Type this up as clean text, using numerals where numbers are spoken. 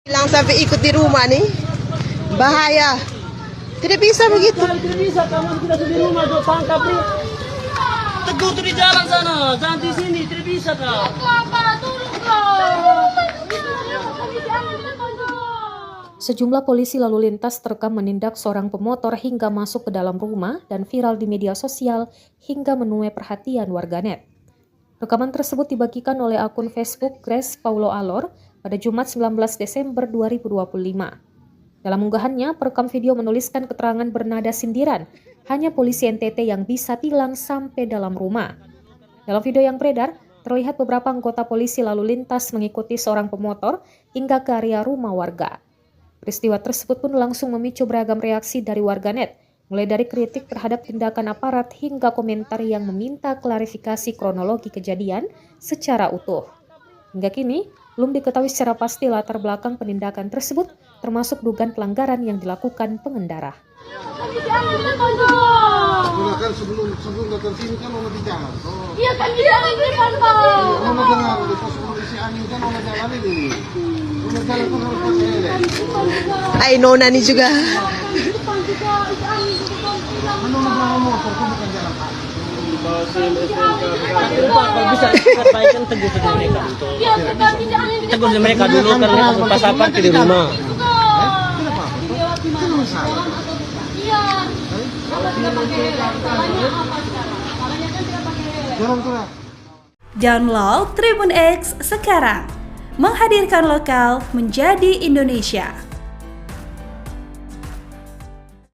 Hilang sampai ikut di rumah nih, bahaya. Tidak bisa begitu. Tidak bisa, kamu tidak di rumah, tuh tangkap nih. Teguh tuh di jalan sana, jangan di sini, tidak bisa kak. Sejumlah polisi lalu lintas terekam menindak seorang pemotor hingga masuk ke dalam rumah dan viral di media sosial hingga menuai perhatian warganet. Rekaman tersebut dibagikan oleh akun Facebook Grace Paulo Alor pada Jumat 19 Desember 2025. Dalam unggahannya, perekam video menuliskan keterangan bernada sindiran, hanya polisi NTT yang bisa tilang sampai dalam rumah. Dalam video yang beredar, terlihat beberapa anggota polisi lalu lintas mengikuti seorang pemotor hingga ke area rumah warga. Peristiwa tersebut pun langsung memicu beragam reaksi dari warganet, mulai dari kritik terhadap tindakan aparat hingga komentar yang meminta klarifikasi kronologi kejadian secara utuh. Hingga kini, belum diketahui secara pasti latar belakang penindakan tersebut, termasuk dugaan pelanggaran yang dilakukan pengendara. Kan sebelum datang sini kan Mama di jalan. Iya kan di jalan di kantor. Mama dengar di pos polisi angin kan Mama jalan ini. Mama jalan kan harus pakai helm. Ay, Nona nih juga. Mana Mama motor kan bukan jalan Pak. Kalau bisa perbaikan teguh saja mereka. Teguh saja mereka dulu karena pas apa di rumah. Kenapa? Itu masalah. Jalan tuh. Download Tribun X sekarang, menghadirkan lokal menjadi Indonesia.